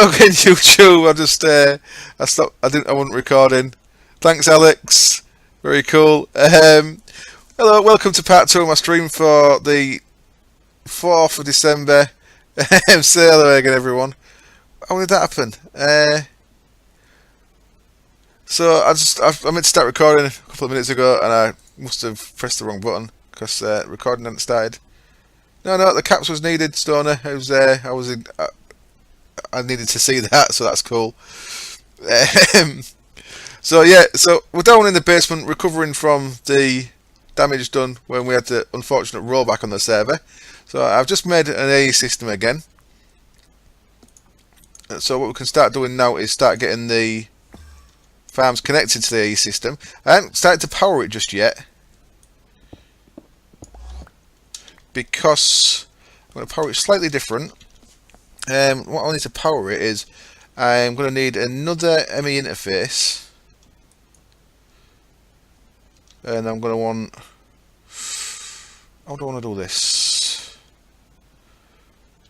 Hello again, YouTube. I just I stopped. I wasn't recording. Thanks, Alex. Very cool. Hello, welcome to part 2 of my stream for the 4th of December. Say hello again, everyone. How did that happen? So I meant to start recording a couple of minutes ago, and I must have pressed the wrong button because recording hadn't started. No, the caps was needed, Stoner. It was I needed to see that, so that's cool. So yeah, so we're down in the basement recovering from the damage done when we had the unfortunate rollback on the server. So I've just made an AE system again. So what we can start doing now is start getting the farms connected to the AE system. I haven't started to power it just yet, because I'm going to power it slightly different. What I need to power it is I'm going to need another ME interface, and I'm going to want, how do I want to do this?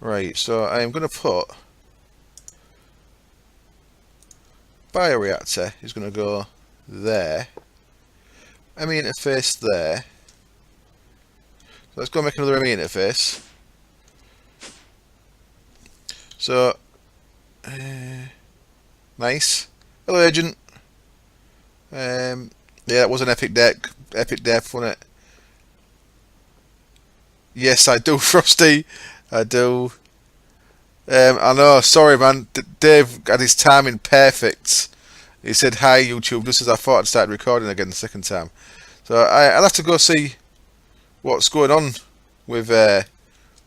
Right, so I'm going to put bioreactor is going to go there, ME interface there. So let's go make another ME interface. So, nice. Hello, agent. Yeah, it was an epic death, wasn't it? Yes, I do, Frosty. I do. I know. Sorry, man. Dave had his timing perfect. He said, "Hi, YouTube," just as I thought I'd started recording again the second time. So I'll have to go see what's going on with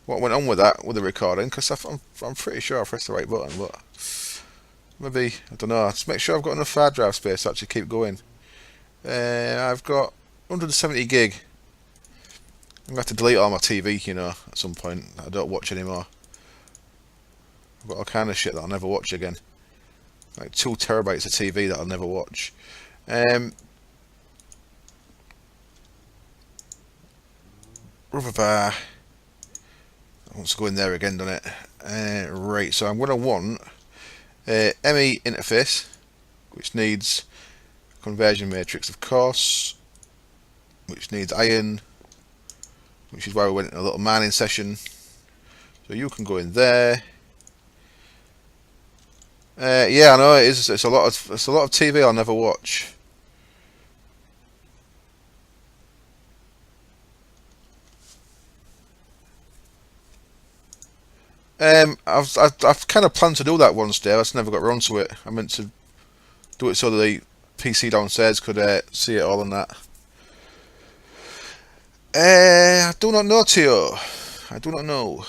what went on with that, with the recording, because I'm pretty sure I pressed the right button, but maybe, I don't know. Just make sure I've got enough hard drive space to actually keep going. I've got 170 gig. I'm going to have to delete all my TV, you know, at some point. I don't watch anymore. I've got all kind of shit that I'll never watch again. Like 2 terabytes of TV that I'll never watch. Rubber bar. I want to go in there again, doesn't it? Right, so I'm going to want a ME interface, which needs conversion matrix, of course, which needs iron, which is why we went in a little mining session. So you can go in there. Yeah, I know it is. It's a lot of TV I'll never watch. I've kind of planned to do that once day. I just never got around to it. I meant to do it so that the PC downstairs could see it all and that. I do not know, Tio. I do not know.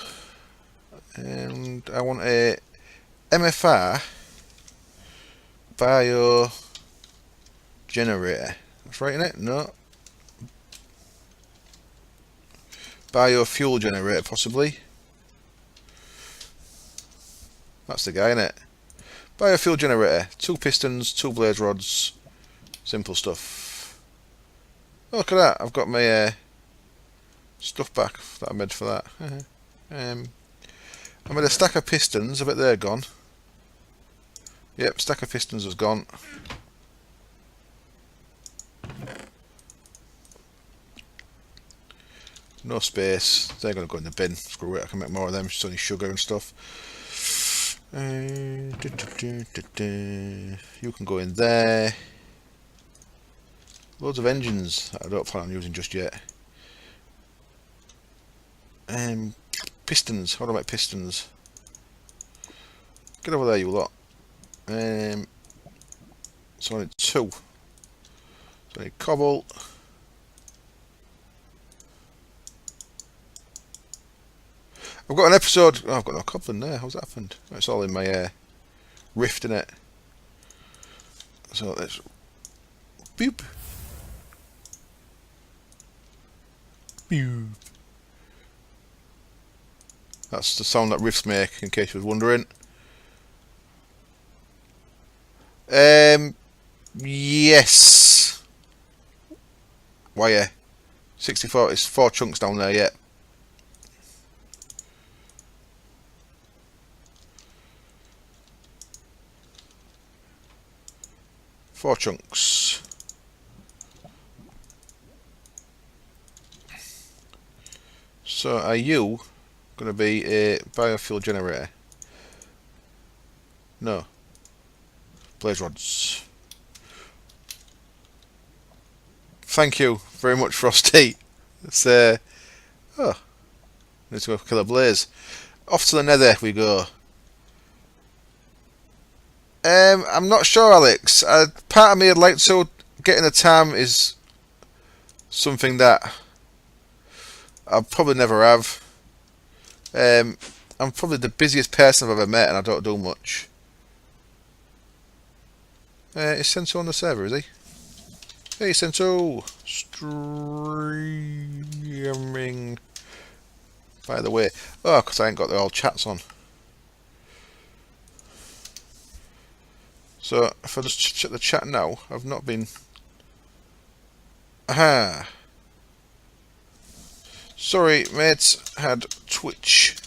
And I want a MFR bio generator. That's right, isn't it? No. Biofuel generator, possibly. That's the guy, innit? Biofuel generator. 2 pistons, 2 blaze rods. Simple stuff. Oh, look at that. I've got my stuff back that I made for that. I made a stack of pistons. I bet they're gone. Yep, stack of pistons has gone. No space. They're going to go in the bin. Screw it. I can make more of them. It's only sugar and stuff. You can go in there. Loads of engines that I don't plan on using just yet. Pistons. How do I make pistons? Get over there, you lot. So I need 2. So I need cobalt. I've got an episode. Oh, I've got no cobble in there. How's that happened? It's all in my rift, innit? So let's boop. Boop. That's the sound that rifts make, in case you was wondering. Yes. Wire. 64. It's 4 chunks down there yet. 4 chunks. So are you going to be a biofuel generator? No. Blaze rods. Thank you very much, Frosty. It's oh, need to go kill a blaze. Off to the nether we go. I'm not sure, Alex. Part of me would like to. Getting a tam is something that I'll probably never have. I'm probably the busiest person I've ever met, and I don't do much. Is Senso on the server, is he? Hey, Senso! Streaming. By the way. Oh, because I ain't got the old chats on. So, if I just check the chat now, I've not been... Aha! Sorry, mates, had Twitch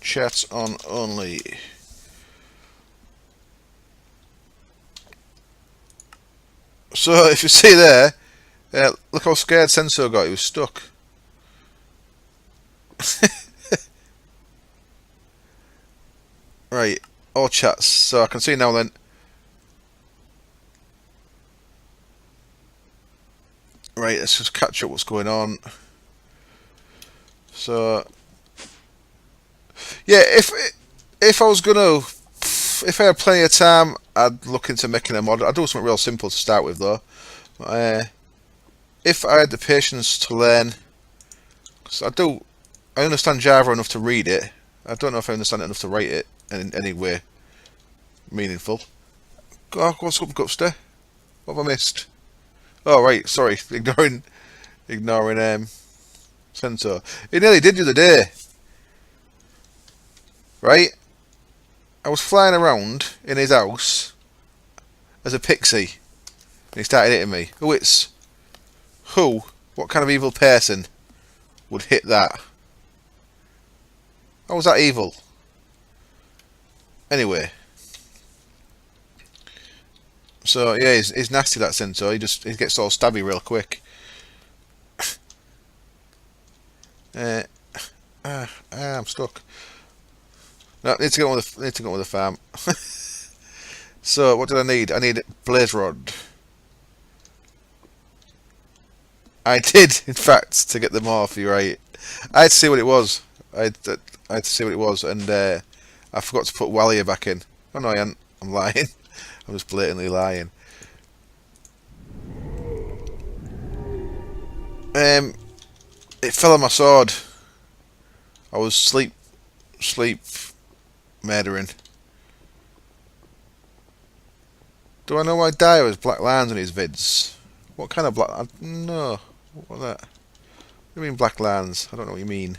chat on only. So, if you see there, look how scared Senso got, he was stuck. Right, all chats, so I can see now then. Right, let's just catch up what's going on. So, yeah, if I was gonna, if I had plenty of time, I'd look into making a mod. I'd do something real simple to start with, though. If I had the patience to learn, because I understand Java enough to read it. I don't know if I understand it enough to write it in any way meaningful. What's up, Gupster? What have I missed? Oh, right, sorry, ignoring Sensor. He nearly did the other day. Right? I was flying around in his house as a pixie, and he started hitting me. What kind of evil person would hit that? How was that evil? Anyway. So, yeah, he's nasty, that Sensor. He gets all stabby real quick. I'm stuck. No, I need to go with the farm. So, what did I need? I need blaze rod. I did, in fact, to get them off. You're right. I had to see what it was. I had to see what it was, and I forgot to put Wallia back in. Oh no, I ain't. I'm lying. I'm just blatantly lying. It fell on my sword. I was sleep murdering. Do I know why Dyer has black lines on his vids? What kind of black? No. What that? What do you mean black lines? I don't know what you mean.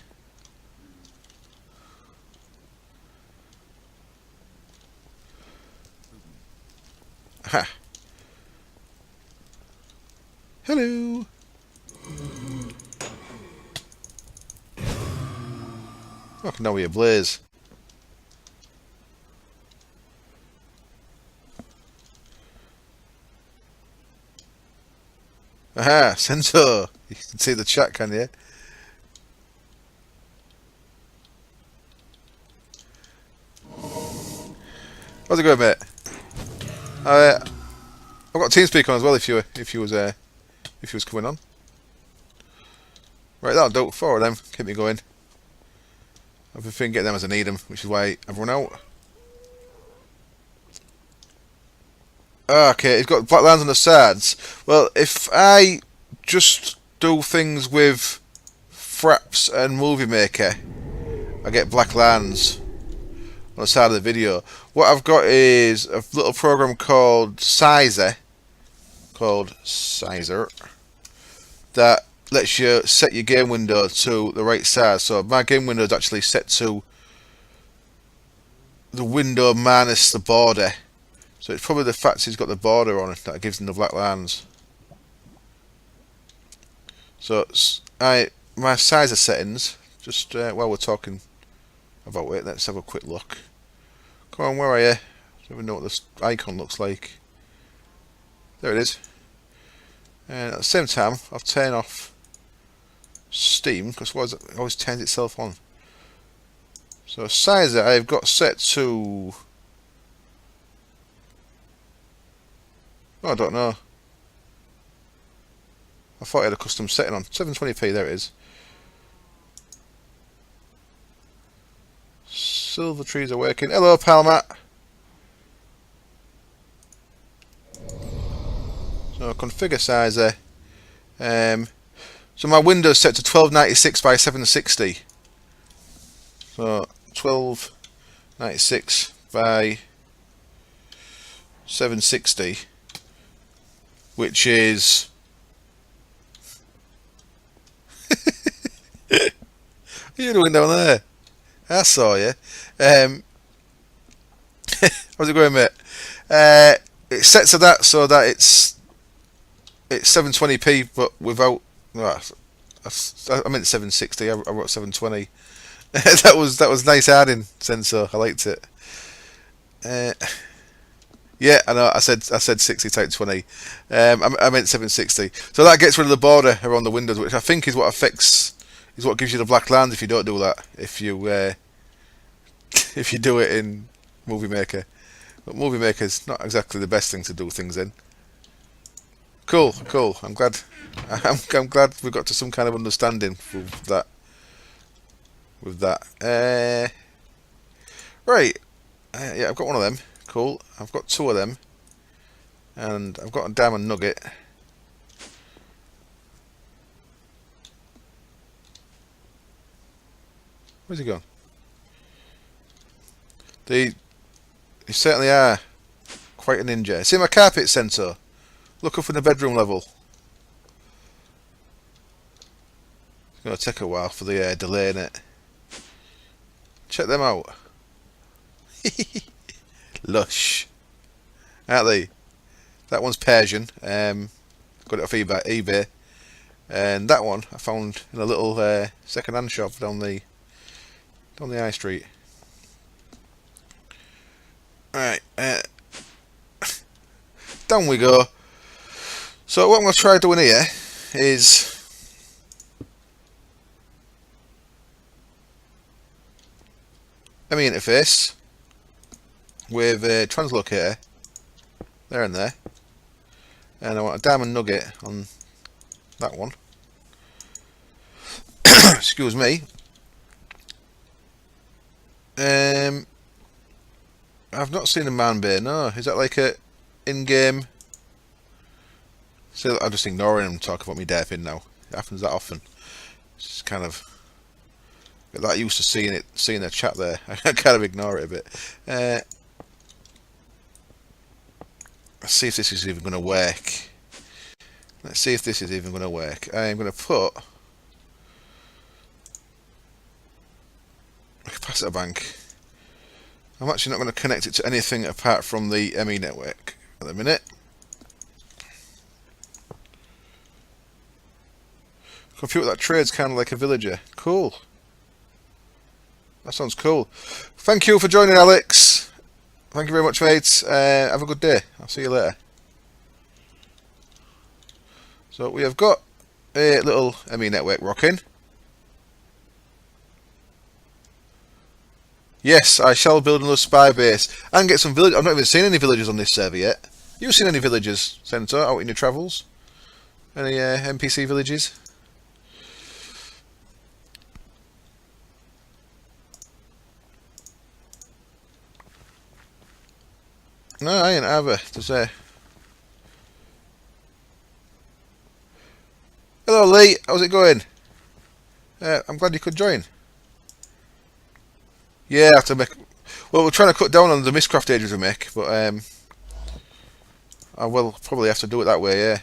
Ha. Hello. Oh, now we ablaze. Aha, Sensor. You can see the chat, can you? How's it going, mate? I've got TeamSpeak on as well. If you was coming on. Right, that'll do. 4 of them. Keep me going. I've been getting them as I need them, which is why I've run out. Okay, it's got black lines on the sides. Well, if I just do things with Fraps and Movie Maker, I get black lines on the side of the video. What I've got is a little program called Sizer, that lets you set your game window to the right size. So my game window is actually set to the window minus the border. So it's probably the fact he's got the border on it that gives him the black lines. So my sizer settings, just while we're talking about it, let's have a quick look. Come on, where are you? I don't even know what this icon looks like. There it is. And at the same time, I'll turn off Steam, because it always turns itself on. So sizer I've got set to... Oh, I don't know. I thought I had a custom setting on. 720p, there it is. Silver trees are working. Hello, Palmat. So configure sizer. So my window's set to 1296 by 760. So 1296 by 760, which is what are you doing down there? I saw you. How's it going, mate? It's set to that so that it's 720p, but without. Well, I meant 760. I wrote 720. that was nice adding, Sensor. I liked it. Yeah, I know. I said 60 type 20. I meant 760. So that gets rid of the border around the windows, which I think is what gives you the black lines if you don't do that. If you do it in Movie Maker, but Movie Maker's not exactly the best thing to do things in. Cool. I'm glad. I'm glad we got to some kind of understanding with that. Right. Yeah, I've got one of them. Cool. I've got two of them, and I've got a diamond nugget. Where's he gone? They certainly are quite a ninja. See my carpet sensor? Look up from the bedroom level. It's going to take a while for the delay in it. Check them out. Lush. Aren't they? That one's Persian. Got it off eBay. And that one I found in a little second-hand shop down the high street. Alright. Down we go. So what I'm going to try doing here is ME interface with a translocator there and there, and I want a diamond nugget on that one. Excuse me. I've not seen a man bear. No, is that like a in-game? So I'm just ignoring him talking about me derping now. It happens that often. It's kind of get that used to seeing the chat there. I kind of ignore it a bit. Let's see if this is even going to work. I'm going to put a capacitor bank. I'm actually not going to connect it to anything apart from the ME network at the minute. Computer that trades kind of like a villager. Cool. That sounds cool. Thank you for joining, Alex. Thank you very much, mate. Have a good day. I'll see you later. So we have got a little ME network rocking. Yes, I shall build another spy base and get some village. I've not even seen any villagers on this server yet. You seen any villagers, Senator, out in your travels? Any NPC villages? No, I ain't either, to say. Hello, Lee. How's it going? I'm glad you could join. Yeah, I have to make. Well, we're trying to cut down on the Mistcraft ages we make, but I will probably have to do it that way. Yeah.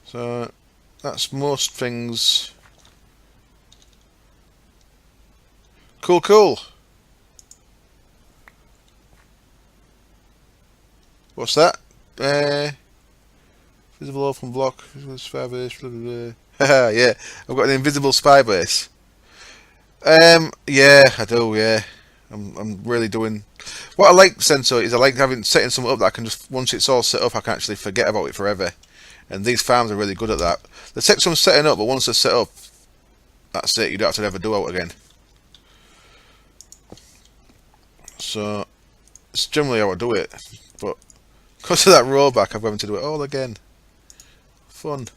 So that's most things. Cool. What's that? Visible open block. Spy base. Yeah, I've got an invisible spy base. Yeah, I do. Yeah, I'm really doing. What I like Sensor is I like setting something up that I can just once it's all set up I can actually forget about it forever. And these farms are really good at that. They take some setting up, but once they're set up, that's it. You don't have to ever do it again. So it's generally how I do it, but because of that rollback, I'm having to do it all again. Fun.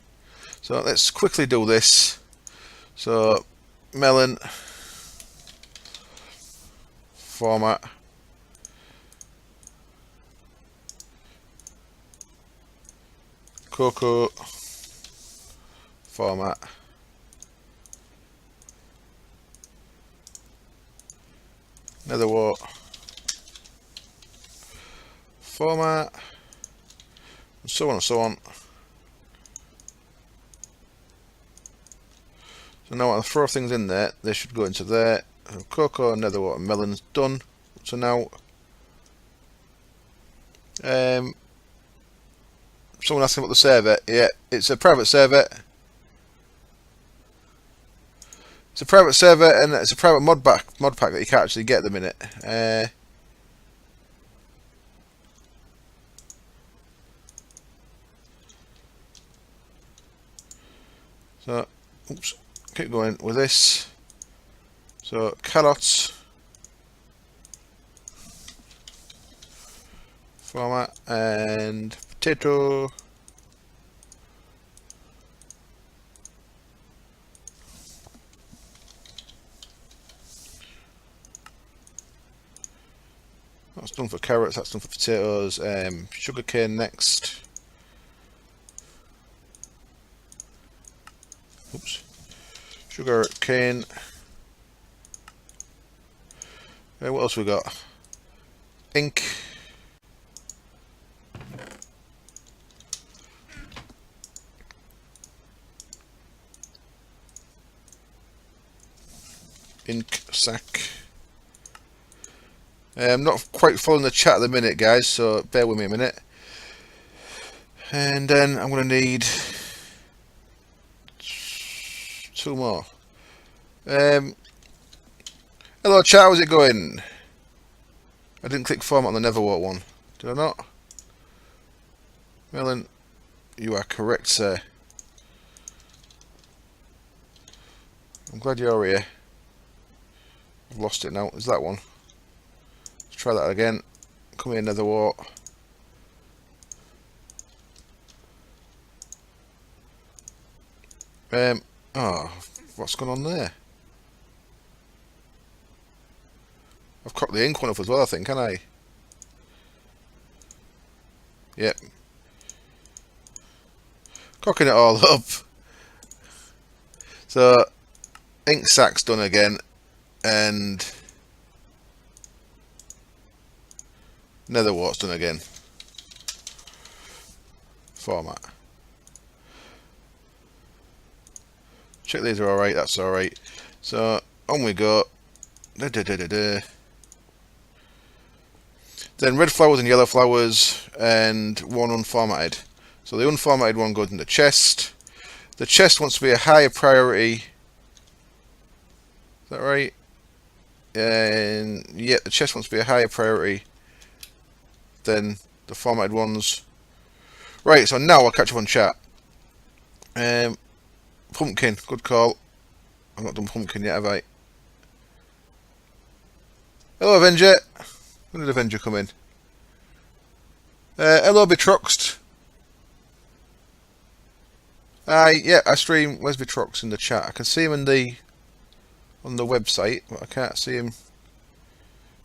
So let's quickly do this. So melon format. Cocoa format. Netherwort format. And so on and so on. So now I'll throw things in there. They should go into there. Cocoa, netherwort, and melon's done. So now, someone asking about the server. Yeah, it's a private server. It's a private server, and it's a private modpack that you can't actually get at the minute. So, oops, keep going with this. So, carrots format and potato. That's done for carrots, that's done for potatoes. Sugarcane next. Oops. Sugar cane. What else we got? Ink. Ink sack. I'm not quite following the chat at the minute, guys, so bear with me a minute. And then I'm going to need 2 more. Hello chat, how's it going? I didn't click format on the Neverwort one. Did I not? Melon, you are correct, sir. I'm glad you're here. I've lost it now. Is that one? Let's try that again. Come here, Netherwort. Oh, what's going on there? I've cocked the ink one up as well, I think, can I? Yep. Cocking it all up. So, ink sack's done again, and Netherwort's done again. Format. Check these are alright, that's alright. So, on we go. Then red flowers and yellow flowers, and one unformatted. So the unformatted one goes in the chest. The chest wants to be a higher priority. Is that right? And yeah, the chest wants to be a higher priority than the formatted ones. Right, so now I'll catch up on chat. Pumpkin, good call. I've not done pumpkin yet, have I? Hello, Avenger. When did Avenger come in? Hello, Betroxed. Yeah, I stream. Where's Betroxed in the chat? I can see him on the website, but I can't see him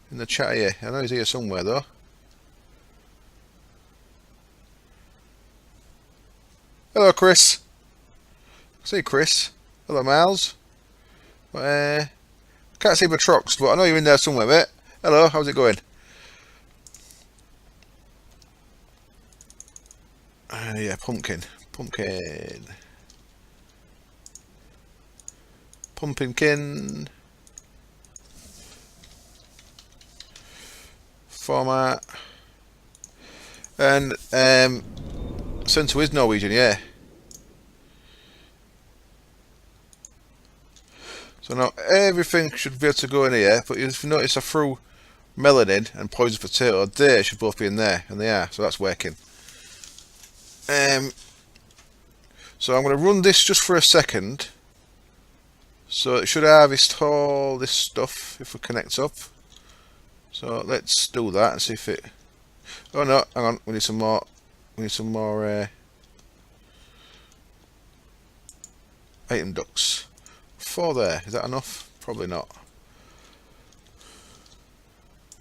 in the chat here. I know he's here somewhere though. Hello, Chris. See Chris. Hello, Miles. Can't see Betroxed, but I know you're in there somewhere, mate. Hello, how's it going? Yeah, pumpkin. Pumpkin. Format. And Sensu is Norwegian, yeah. So now everything should be able to go in here, but if you notice I threw melanin and poison potato, they should both be in there, and they are, so that's working. So I'm going to run this just for a second. So it should harvest all this stuff if we connect up. So let's do that and see if it... Oh no, hang on, we need some more. We need some more item ducts. 4 there, is that enough? Probably not.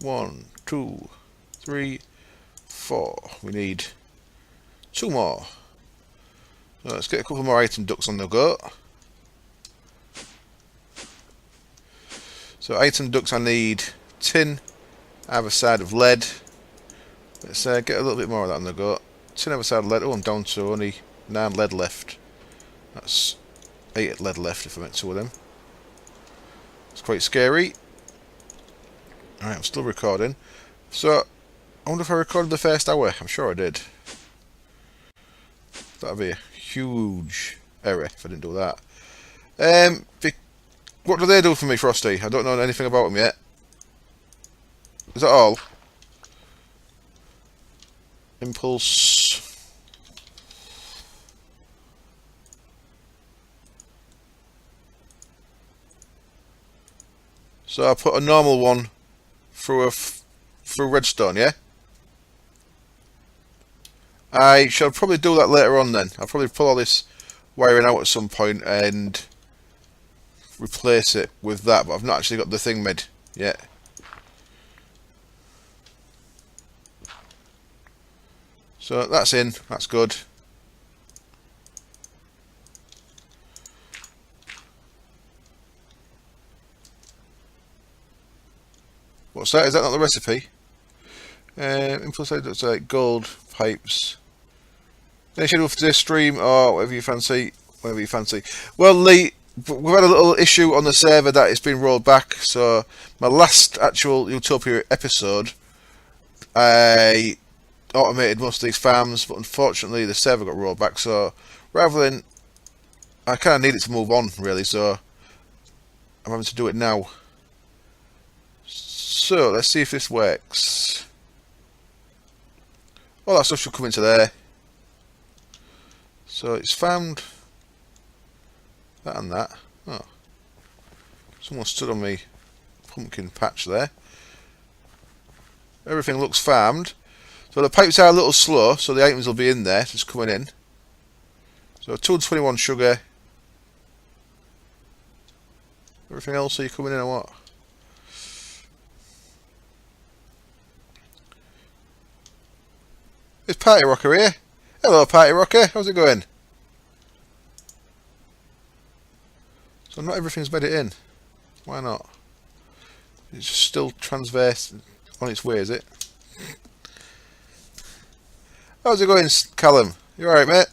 1, 2, 3, 4. We need 2 more. So let's get a couple more item ducts on the go. So item ducts, I need tin, either side of lead. Let's get a little bit more of that on the go. Tin either side of lead. Oh, I'm down to only 9 lead left. That's 8 lead left if I make 2 of them. It's quite scary. Alright, I'm still recording. So, I wonder if I recorded the first hour. I'm sure I did. That'd be a huge error if I didn't do that. What do they do for me, Frosty? I don't know anything about them yet. Is that all? Impulse. So I put a normal one through redstone, yeah? I shall probably do that later on then. I'll probably pull all this wiring out at some point and replace it with that, but I've not actually got the thing made yet. So that's in, that's good. What's that? Is that not the recipe? Impulse looks like gold pipes. Any schedule for today's stream or whatever you fancy. Whatever you fancy. Well, Lee, we've had a little issue on the server that it's been rolled back. So my last actual Utopia episode, I automated most of these farms, but unfortunately the server got rolled back. So rather than, I kind of need it to move on really. So I'm having to do it now. So let's see if this works. All that stuff should come into there. So it's found that and that. Oh, someone stood on me pumpkin patch there. Everything looks farmed. So the pipes are a little slow, so the items will be in there, just coming in. So 221 sugar. Everything else, are you coming in or what? It's Party Rocker here. Hello Party Rocker, how's it going? So not everything's made it in. Why not? It's still transverse on its way, is it? How's it going, Callum? You alright, mate?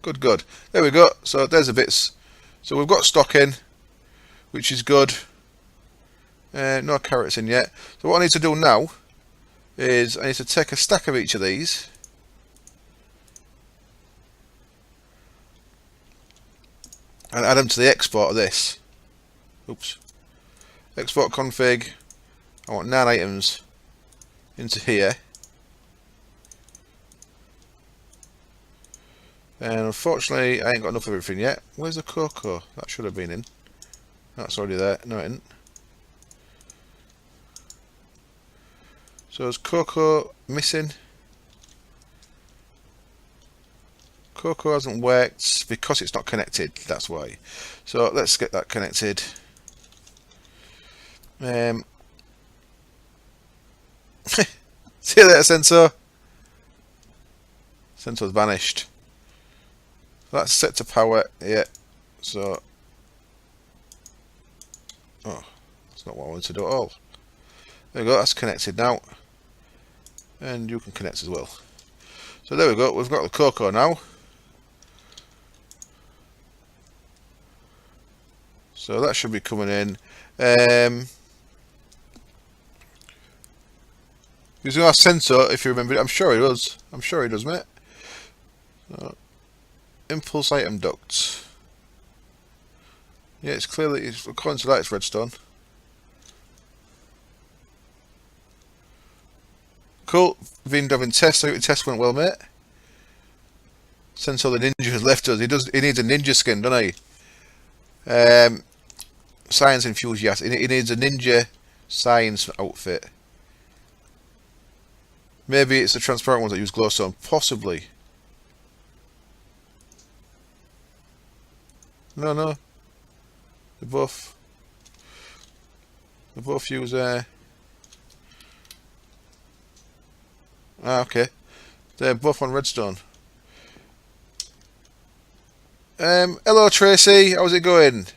Good, good. There we go. So there's the bits. So we've got stock in, which is good. No carrots in yet. So what I need to do now is I need to take a stack of each of these. And add them to the export of this. Oops. Export config. I want 9 items into here. And unfortunately, I ain't got enough of everything yet. Where's the cocoa? That should have been in. That's already there. No, it isn't. So is cocoa missing? Cocoa hasn't worked because it's not connected, that's why. So let's get that connected. See you later, Sensor. Sensor's vanished. That's set to power, yeah. So, oh, that's not what I wanted to do at all. There we go, that's connected now. And you can connect as well. So there we go, we've got the cocoa now. So that should be coming in. Using our sensor, if you remember it, I'm sure he does. I'm sure he does, mate. Impulse item ducts. Yeah, it's clearly, according to that, it's redstone. Cool. Been having tests. I think the test went well, mate. Since all the ninja has left us, he needs a ninja skin, doesn't he? Science enthusiast. He needs a ninja science outfit. Maybe it's the transparent ones that use glowstone. Possibly. No. They both use okay. They're both on redstone. Hello Tracy, how's it going?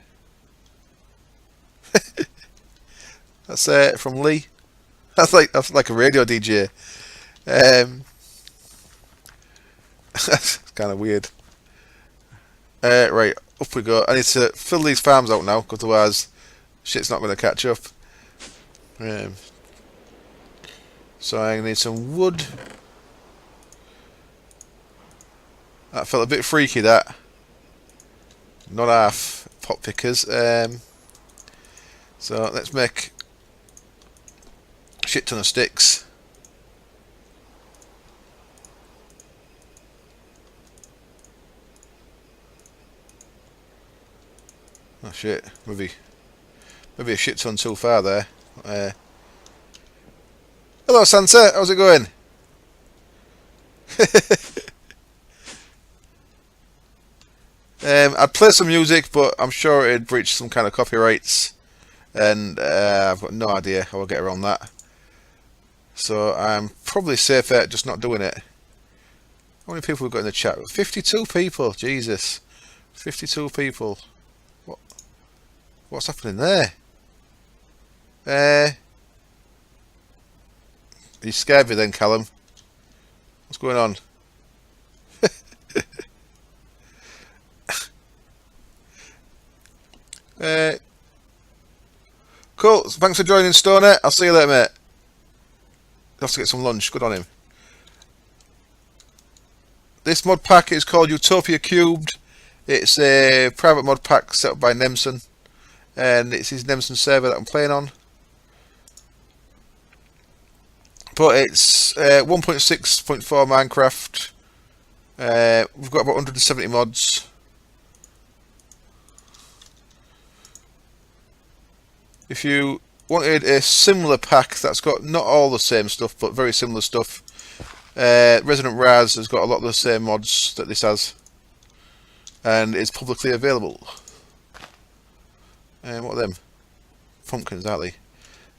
That's from Lee. That's like a radio DJ. That's kind of weird. Right, up we go. I need to fill these farms out now, because otherwise shit's not going to catch up. So I need some wood. That felt a bit freaky, that. Not half pot pickers. So let's make a shit ton of sticks. Oh shit, maybe a shit ton too far there. Hello Santa, how's it going? I'd play some music, but I'm sure it'd breach some kind of copyrights, and I've got no idea how I'll get around that. So I'm probably safe at just not doing it. How many people have got in the chat? 52 people, Jesus. 52 people. What's happening there? You scared me then, Callum. What's going on? Cool. Thanks for joining, Stoner. I'll see you later, mate. Have to get some lunch. Good on him. This mod pack is called Utopia³. It's a private mod pack set up by Nemson, and it's his Nemson server that I'm playing on. But it's 1.6.4 Minecraft. We've got about 170 mods. If you wanted a similar pack that's got not all the same stuff, but very similar stuff, Resident Raz has got a lot of the same mods that this has, and it's publicly available. What are them? Pumpkins, aren't they?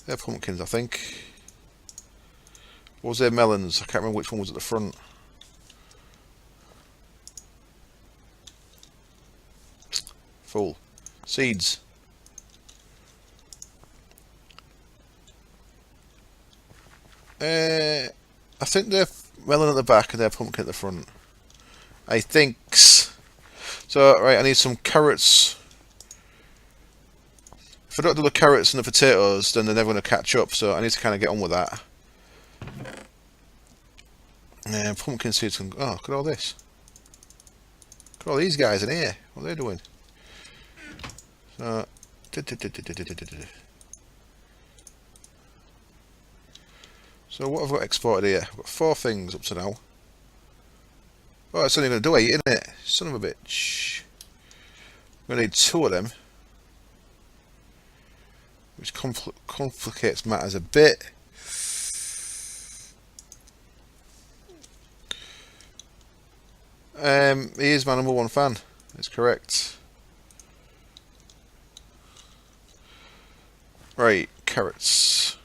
They're pumpkins, I think. What was their melons? I can't remember which one was at the front. Full. Seeds. I think they're melon at the back and they're pumpkin at the front. I think. So, right, I need some carrots. If I don't do the carrots and the potatoes, then they're never going to catch up, so I need to kind of get on with that. Pumpkin seeds can... Oh, look at all this. Look at all these guys in here. What are they doing? So... So what have I got exported here? I've got 4 things up to now. Oh, it's only going to do 8, isn't it? Son of a bitch. I'm going to need 2 of them. Which complicates matters a bit. He is my #1 fan. That's correct. Right, carrots.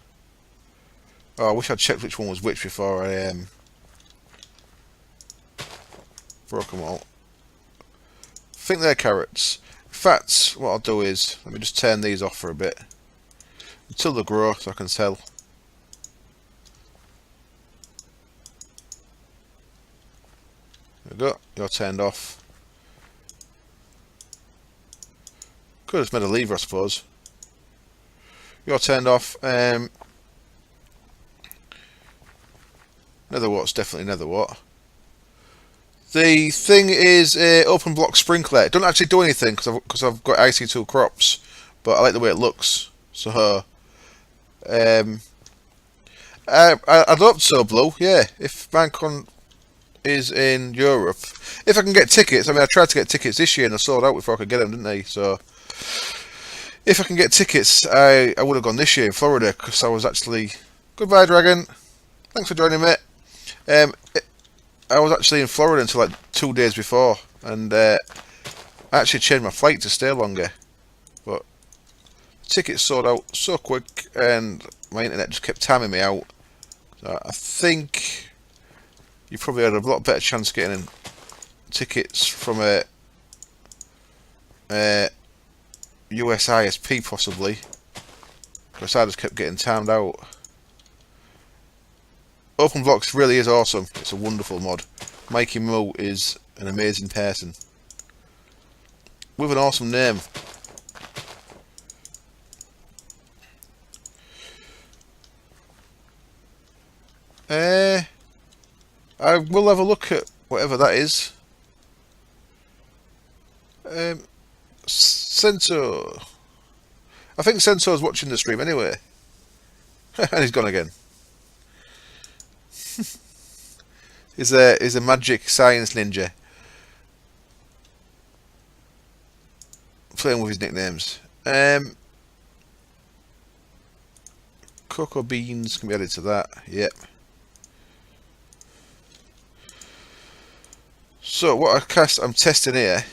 Oh, I wish I'd checked which one was which before I broke them all. I think they're carrots. In fact, what I'll do is, let me just turn these off for a bit. Until they grow, so I can tell. There we go, you're turned off. Could have made a lever, I suppose. You're turned off. Nether wart's definitely nether wart. The thing is open block sprinkler. It doesn't actually do anything because I've got IC2 crops, but I like the way it looks. So I'd hope so, Blue. Yeah, if Mancon is in Europe, if I can get tickets. I mean, I tried to get tickets this year and I sold out before I could get them, didn't I? So if I can get tickets, I would have gone this year in Florida because I was actually. Goodbye, Dragon. Thanks for joining me. I was actually in Florida until like 2 days before, and I actually changed my flight to stay longer. But tickets sold out so quick, and my internet just kept timing me out. So I think you probably had a lot better chance of getting tickets from a US ISP possibly, because I just kept getting timed out. Open Blocks really is awesome. It's a wonderful mod. Mikey Moo is an amazing person with an awesome name. I will have a look at whatever that is. Sensor. I think Sensor's watching the stream anyway. And he's gone again. He's a magic science ninja. Playing with his nicknames. Cocoa beans can be added to that. Yep. So what I'm testing here.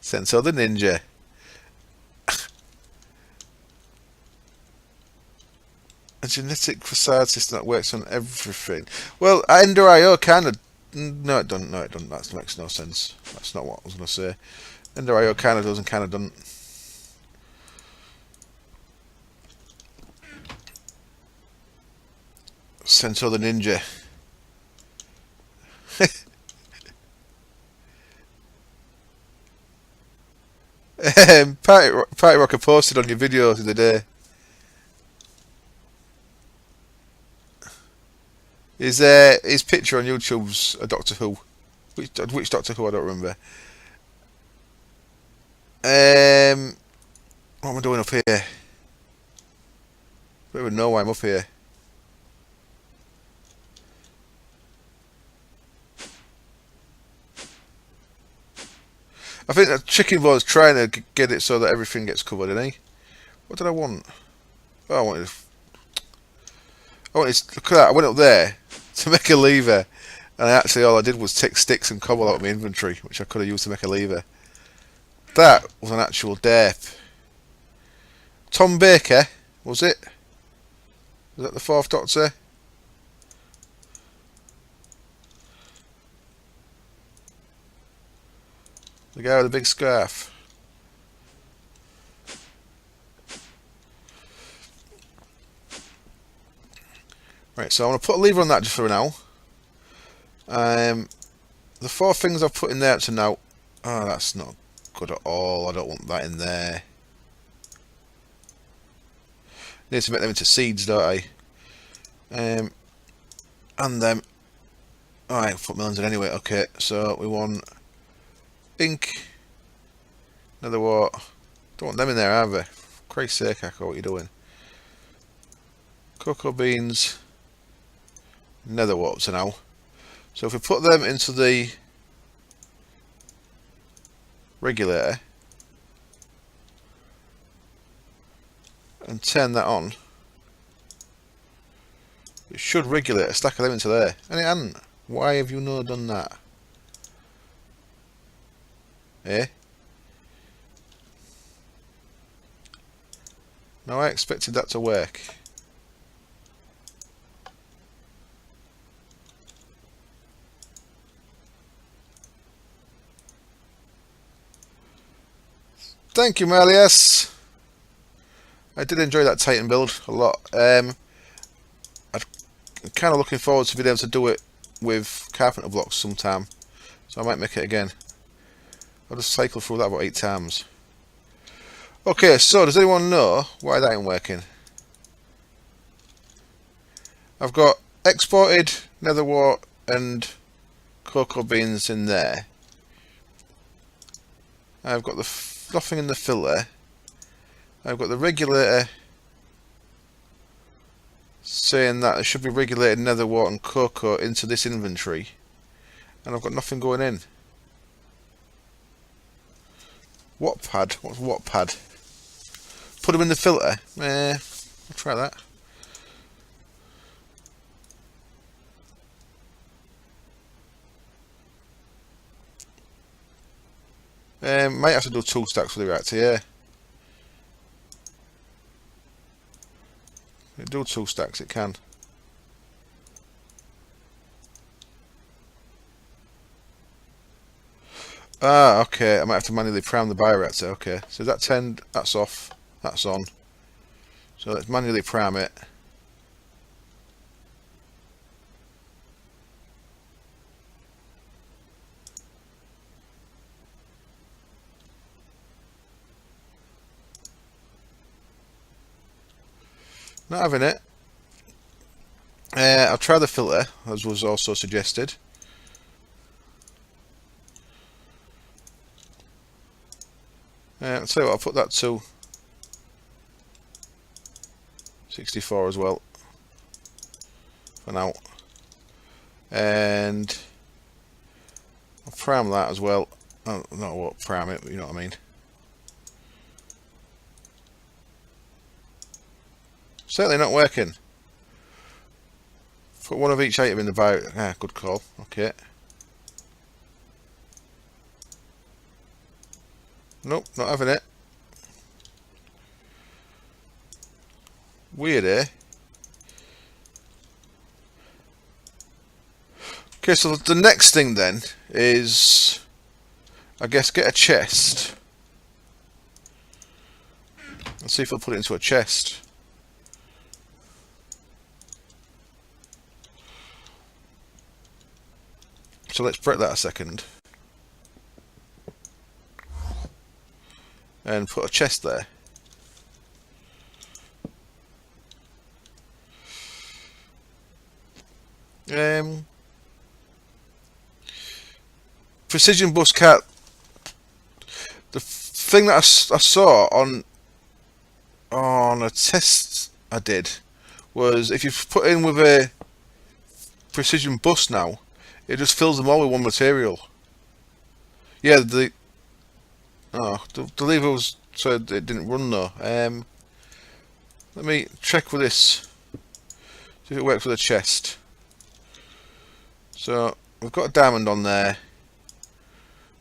Sensor the ninja. A genetic facade system that works on everything. Well, Ender.io kind of. No, it doesn't. No, it doesn't. That makes no sense. That's not what I was going to say. Ender.io kind of does and kind of doesn't. Sensor the ninja. Party Rocker posted on your videos of the day. His picture on YouTube's a Doctor Who. Which Doctor Who I don't remember. What am I doing up here? I don't even know why I'm up here. I think that Chicken was trying to get it so that everything gets covered, isn't he? What did I want? Oh, I wanted look at that, I went up there to make a lever, and actually all I did was take sticks and cobble out of my inventory, which I could have used to make a lever. That was an actual derp. Tom Baker, was it? Was that the fourth Doctor? The guy with the big scarf. Right, so I'm going to put a lever on that just for now. The 4 things I've put in there up to now. Oh, that's not good at all. I don't want that in there. Need to make them into seeds, don't I? And then. Alright, put melons in anyway. Okay, so we want ink. Another what? Don't want them in there either. For Christ's sake, Akko, what are you doing? Cocoa beans. Nether warps now. So if we put them into the regulator and turn that on, it should regulate a stack of them into there. And it hasn't. Why have you not done that? Eh? Now I expected that to work. Thank you, Melius. I did enjoy that Titan build a lot. I'm kind of looking forward to being able to do it with carpenter blocks sometime, so I might make it again. I'll just cycle through that about 8 times. Okay, so does anyone know why that ain't working? I've got exported nether wart and cocoa beans in there. I've got the nothing in the filter. I've got the regulator saying that there should be regulated nether wart and cocoa into this inventory, and I've got nothing going in. Wattpad? What's Wattpad? Put them in the filter? I'll try that. Might have to do 2 stacks for the reactor, yeah. Do 2 stacks, it can. Ah, okay, I might have to manually prime the bioreactor, okay. So that 10, that's off, that's on. So let's manually prime it. Not having it. I'll try the filter, as was also suggested. I'll tell you what, I'll put that to 64 as well for now, and I'll prime that as well. Oh, not what prime it, but you know what I mean. Certainly not working. Put one of each item in the bio. Ah, good call. Okay. Nope, not having it. Weird, eh? Okay, so the next thing then is, I guess, get a chest. Let's see if I'll put it into a chest. So let's break that a second. And put a chest there. Precision bus cat. The thing that I saw on a test I did was if you put in with a precision bus now, it just fills them all with one material. Yeah, the lever was, so it didn't run though. Let me check with this, see if it works with a chest. So we've got a diamond on there.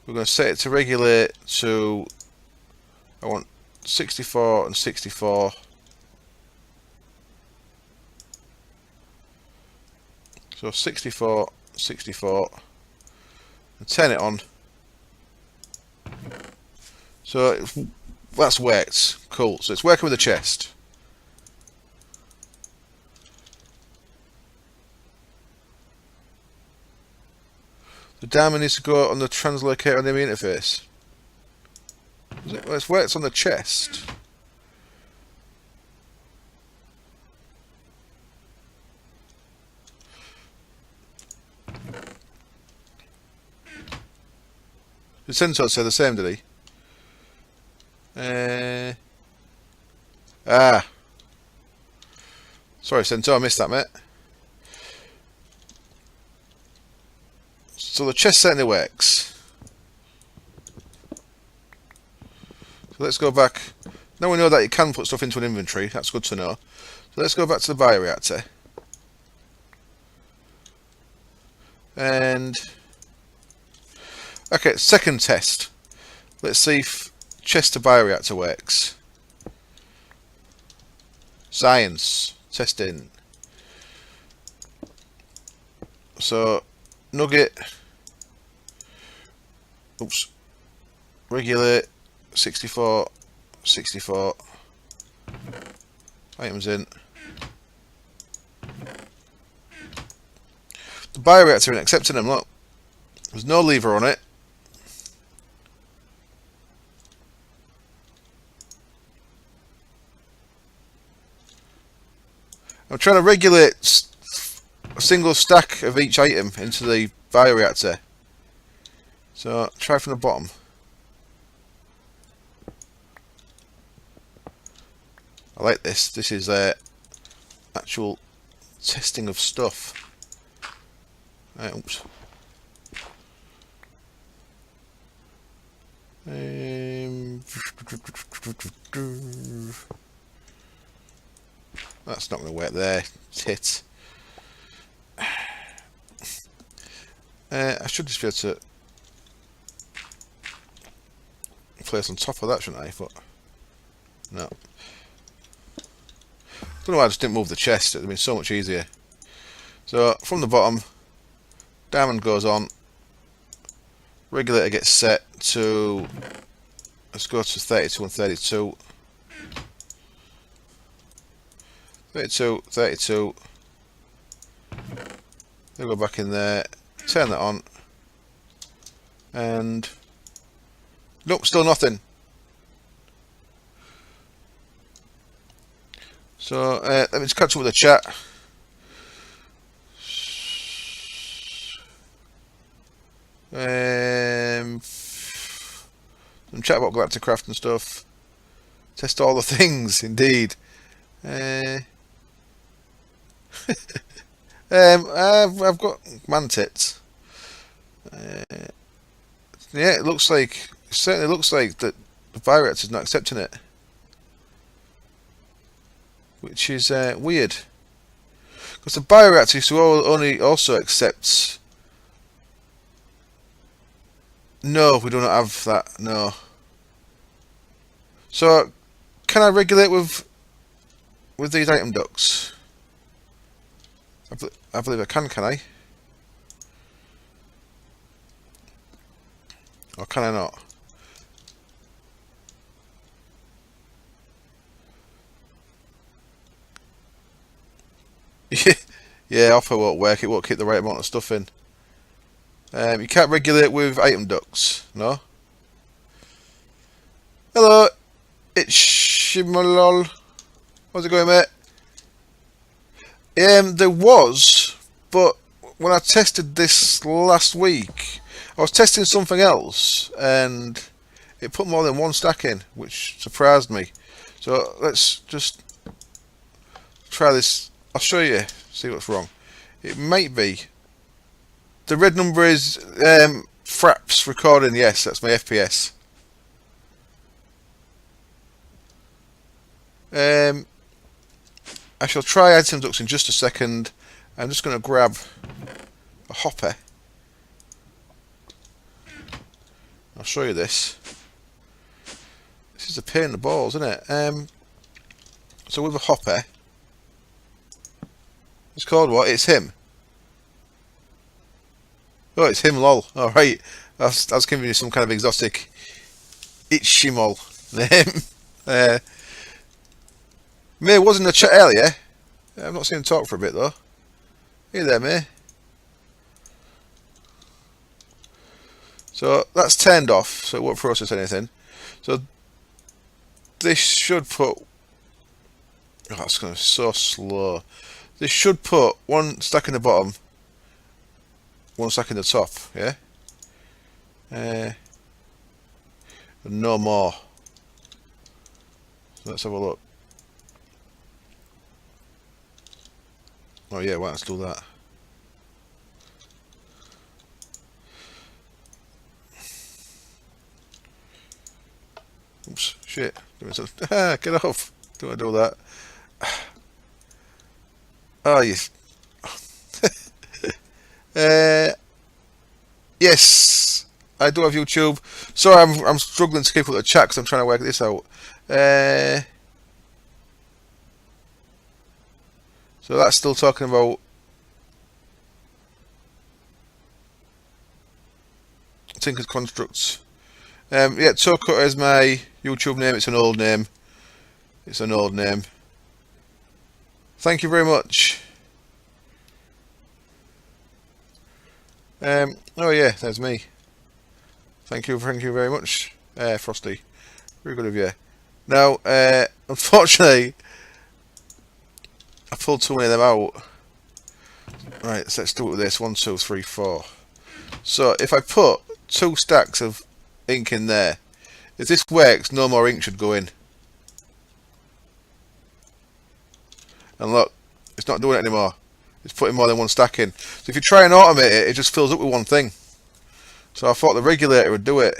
We're going to set it to regulate to, I want 64 and 64. So 64, 64, and turn it on. So that's worked. Cool. So it's working with the chest. The diamond needs to go on the translocator on the interface. Well, it's worked on the chest. The sensor said the same, did he? Sorry, Centaur, I missed that, mate. So the chest certainly works. So let's go back. Now we know that you can put stuff into an inventory. That's good to know. So let's go back to the bioreactor. And okay, second test. Let's see if chest to bioreactor works. Science. Testing. So, nugget. Oops. Regulate. 64. 64. Items in. The bioreactor isn't accepting them, look. There's no lever on it. I'm trying to regulate a single stack of each item into the bioreactor. So try from the bottom. I like this. This is actual testing of stuff. Oops. That's not going to work there. Tit. I should just be able to place on top of that, shouldn't I? But no. Don't know why I just didn't move the chest. It would have been so much easier. So from the bottom, diamond goes on. Regulator gets set to, let's go to 32 and 32. 32, 32. They'll go back in there, turn that on, and nope, still nothing. So let me just catch up with the chat. Some chat about Galacticraft and stuff. Test all the things, indeed. I've got man tits. Yeah, it certainly looks like that the bioreactor's not accepting it, which is weird, because the bioreactor only also accepts. No, we do not have that. No. So, can I regulate with these item ducts? I believe I can I? Or can I not? Yeah, offer won't work. It won't keep the right amount of stuff in. You can't regulate with item ducts, no? Hello, it's Shimalol. How's it going, mate? There was, but when I tested this last week, I was testing something else, and it put more than one stack in, which surprised me. So let's just try this. I'll show you, see what's wrong. It might be. The red number is Fraps recording, yes, that's my FPS. I shall try item ducts in just a second. I'm just going to grab a hopper. I'll show you this. This is a pain in the balls, isn't it? So with a hopper, it's called what? It's him. Oh, it's him, lol. Alright. I was giving you some kind of exotic Itchimol name. May was in the chat earlier. I've not seen him talk for a bit though. Hey there, May. So that's turned off, so it won't process anything. So this should put. Oh, that's going to be so slow. This should put one stack in the bottom, one stack in the top, yeah? And no more. So let's have a look. Oh yeah, well, let's do that. Oops, shit. Get off. Don't want to do that. Oh, yes. Yes, I do have YouTube. Sorry, I'm struggling to keep up the chat because I'm trying to work this out. So that's still talking about Tinker's Constructs. Yeah, Toe Cutter is my YouTube name. It's an old name. It's an old name. Thank you very much. Oh yeah, there's me. Thank you very much, Frosty. Very good of you. Now, unfortunately, I pulled too many of them out. Right, so let's do it with this. 1, 2, 3, 4. So if I put 2 stacks of ink in there, if this works, no more ink should go in. And look, it's not doing it anymore. It's putting more than 1 stack in. So if you try and automate it, it just fills up with 1 thing. So I thought the regulator would do it.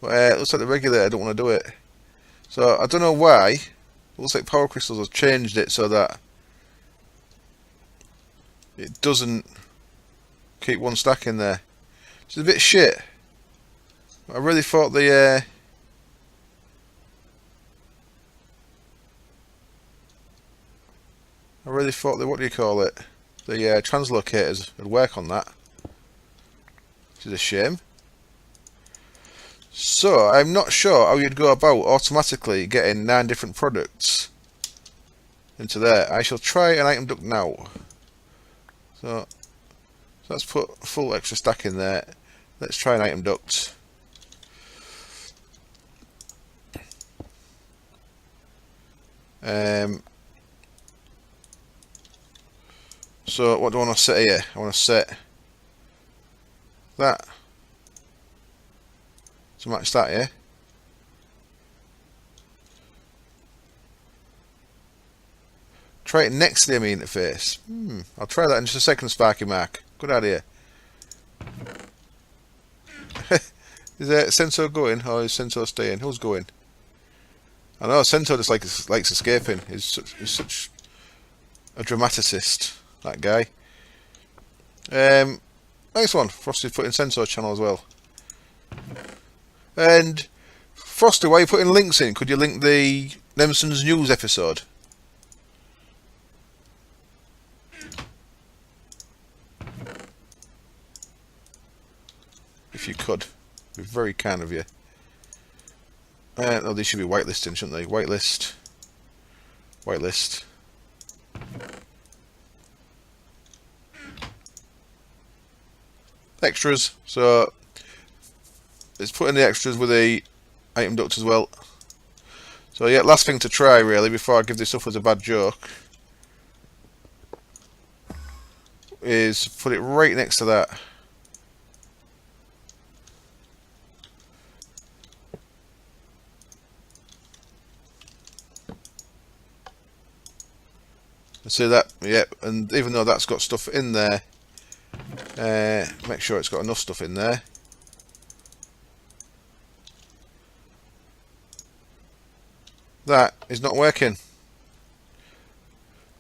But it looks like the regulator don't want to do it. So I don't know why. It looks like Power Crystals has changed it so that it doesn't keep 1 stack in there. It's a bit shit. I really thought the what do you call it? The translocators would work on that. Which is a shame. So I'm not sure how you'd go about automatically getting 9 different products into there. I shall try an item duct now. So let's put a full extra stack in there. Let's try an item duct. So what do I want to set here? I want to set that to match that here. Try it next to the ME interface. I'll try that in just a second, Sparky Mark. Good idea. Is Sensor going or is Sensor staying? Who's going? I know Sensor just likes escaping. He's such a dramaticist, that guy. Nice one. Frosty's putting Sensor channel as well. And Frosty, why are you putting links in? Could you link the Nemson's news episode? If you could. It'd be very kind of you. No, these should be whitelisting, shouldn't they? Whitelist. Whitelist. Extras. So let's put in the extras with the item duct as well. So yeah, last thing to try really before I give this up as a bad joke is put it right next to that. See that? Yep. And even though that's got stuff in there, make sure it's got enough stuff in there. That is not working.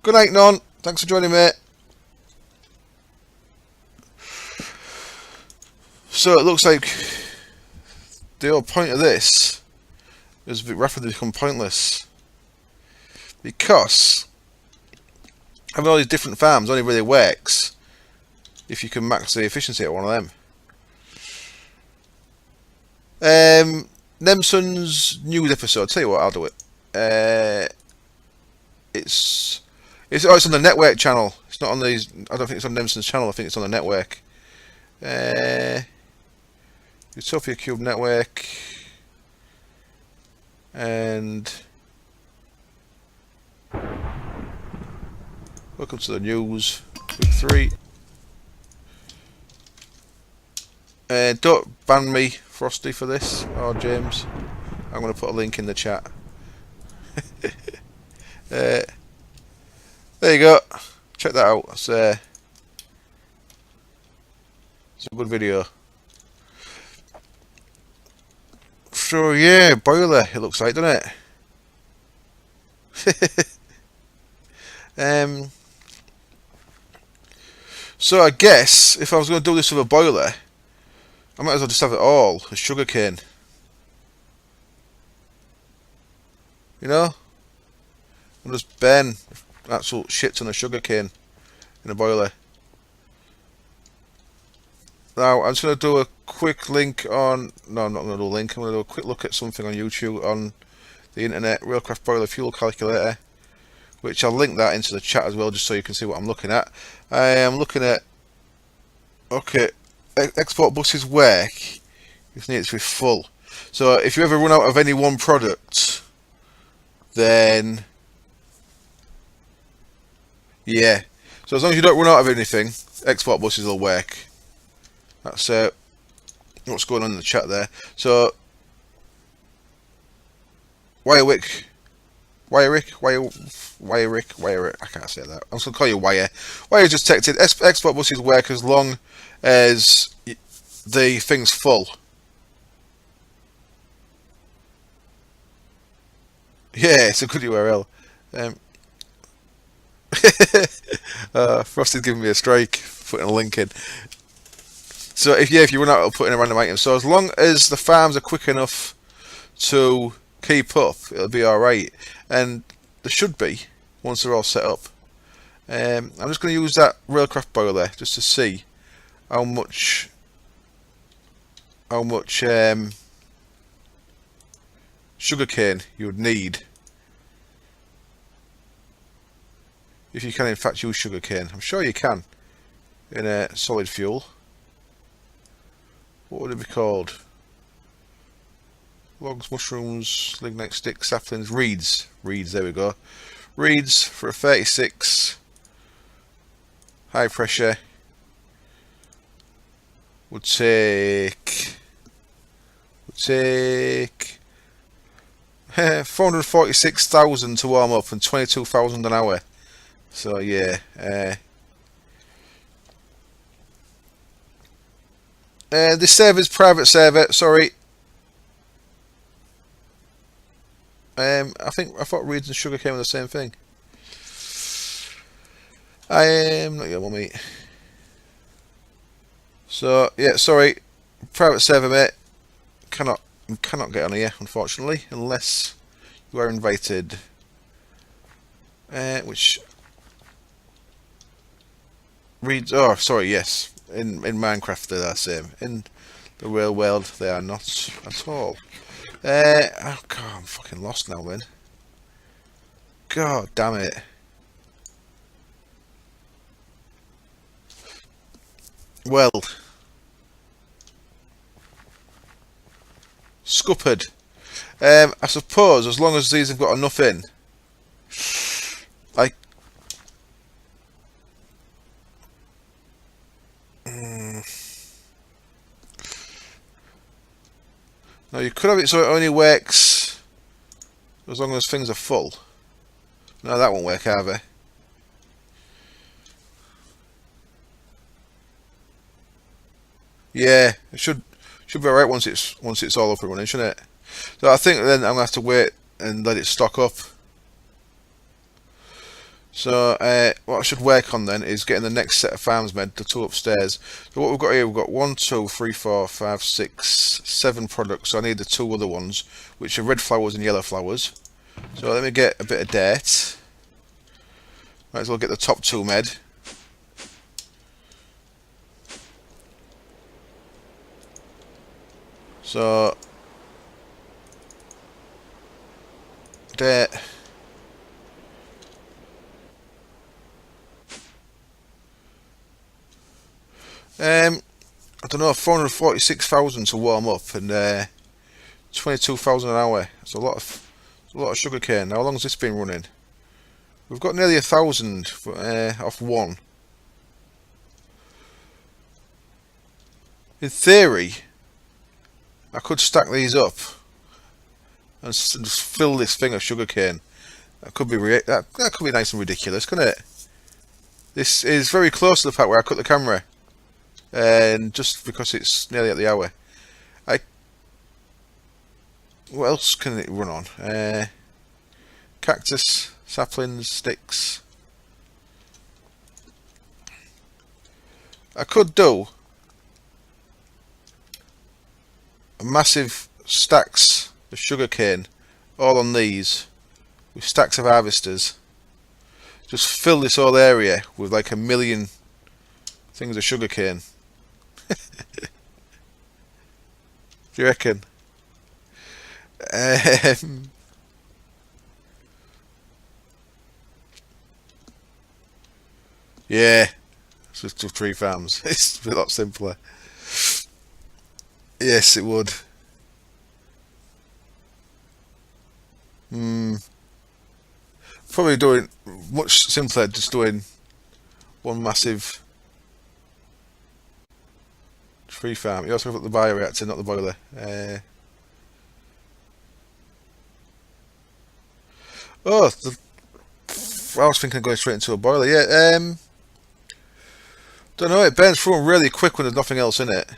Good night, Non. Thanks for joining, mate. So it looks like the whole point of this is rapidly become pointless because having all these different farms only really works if you can max the efficiency at one of them. Nemson's news episode. Tell you what, I'll do it. It's on the network channel. It's not on these. I don't think it's on Nemson's channel. I think it's on the network. Utopia³ network, and welcome to the news. Week 3. Don't ban me, Frosty, for this, or James. I'm going to put a link in the chat. There you go. Check that out. It's a good video. So yeah, boiler. It looks like, doesn't it? So I guess if I was going to do this with a boiler, I might as well just have it all as sugarcane. You know? And just burn absolute shit ton of sugarcane in a boiler. Now, I'm just going to do a quick link on... No, I'm not going to do a link. I'm going to do a quick look at something on YouTube, on the internet. Railcraft Boiler Fuel Calculator. Which I'll link that into the chat as well, just so you can see what I'm looking at. I am looking at... Okay, export buses work. It needs to be full. So, if you ever run out of any one product, then... Yeah. So as long as you don't run out of anything, export buses will work. That's what's going on in the chat there. So Wirewick, I can't say that. I'm just gonna call you Wire. Wire just detected. Export buses work as long as the thing's full. Yeah, it's a good URL. Frosty's giving me a strike, putting a link in. So if you run out of putting a random item, so as long as the farms are quick enough to keep up, it'll be alright. And there should be, once they're all set up. I'm just going to use that railcraft boiler just to see how much sugarcane you would need if you can in fact use sugarcane. I'm sure you can in a solid fuel. What would it be called? Logs, mushrooms, lignite sticks, saplings, reeds. Reeds, there we go. Reeds for a 36 high pressure would take 446,000 to warm up and 22,000 an hour. So yeah, this server's private server. Sorry. I thought reeds and sugar came with the same thing. I am not your mummy. So yeah, sorry, private server, mate. Cannot get on here, unfortunately, unless you are invited. Which reads? Oh, sorry. Yes, in Minecraft they are the same. In the real world, they are not at all. Oh God, I'm fucking lost now, man. God damn it. Well, scuppered. I suppose as long as these have got enough in, now you could have it so it only works as long as things are full. No, that won't work either. Yeah, it should be alright once it's all up and running, shouldn't it? So I think then I'm gonna have to wait and let it stock up. So what I should work on then is getting the next set of farms made, the two upstairs. So what we've got here, we've got 1, 2, 3, 4, 5, 6, 7 products. So I need the 2 other ones, which are red flowers and yellow flowers. So let me get a bit of dirt. Might as well get the top 2 made. So dirt. I don't know, 446,000 to warm up and 22,000 an hour. It's a lot of sugar cane. Now, how long has this been running? We've got nearly 1,000 off one. In theory, I could stack these up and just fill this thing of sugar cane. That could be that could be nice and ridiculous, couldn't it? This is very close to the part where I cut the camera. And just because it's nearly at the hour, what else can it run on? Cactus, saplings, sticks. I could do massive stacks of sugar cane, all on these, with stacks of harvesters. Just fill this whole area with like 1,000,000 things of sugar cane. Do you reckon? Yeah, it's just 3 farms. It's a lot simpler. Yes, it would. Probably doing much simpler, just doing one massive tree farm. You also got the bioreactor, not the boiler. Oh, I was thinking of going straight into a boiler. Yeah, don't know. It burns through them really quick when there's nothing else in it.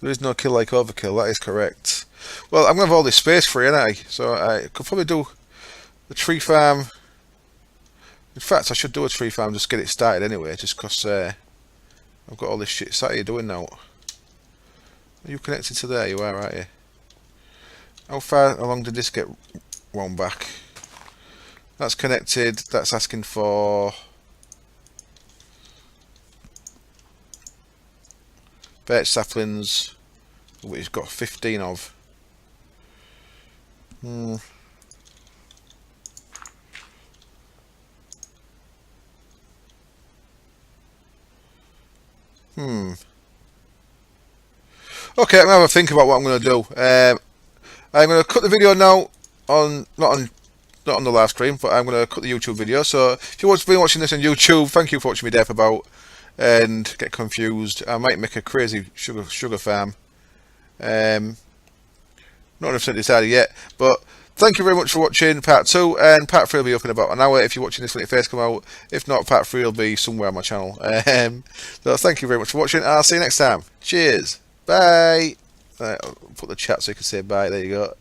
There is no kill like overkill. That is correct. Well, I'm gonna have all this space free, ain't I? So I could probably do the tree farm. In fact, I should do a tree farm, just get it started anyway, just because I've got all this shit sat here doing now. Are you connected to there? You are, aren't you? How far along did this get wound back? That's connected. That's asking for birch saplings, which it's got 15 of. Okay, I'm gonna have a think about what I'm gonna do. I'm gonna cut the video now on not on the live stream, but I'm gonna cut the YouTube video. So if you've been watching this on YouTube, thank you for watching me death about and get confused. I might make a crazy sugar farm. Not 100% decided yet, but thank you very much for watching part 2, and part 3 will be up in about an hour if you're watching this when it first come out. If not, part 3 will be somewhere on my channel. So thank you very much for watching, and I'll see you next time. Cheers. Bye. I'll put the chat so you can say bye. There you go.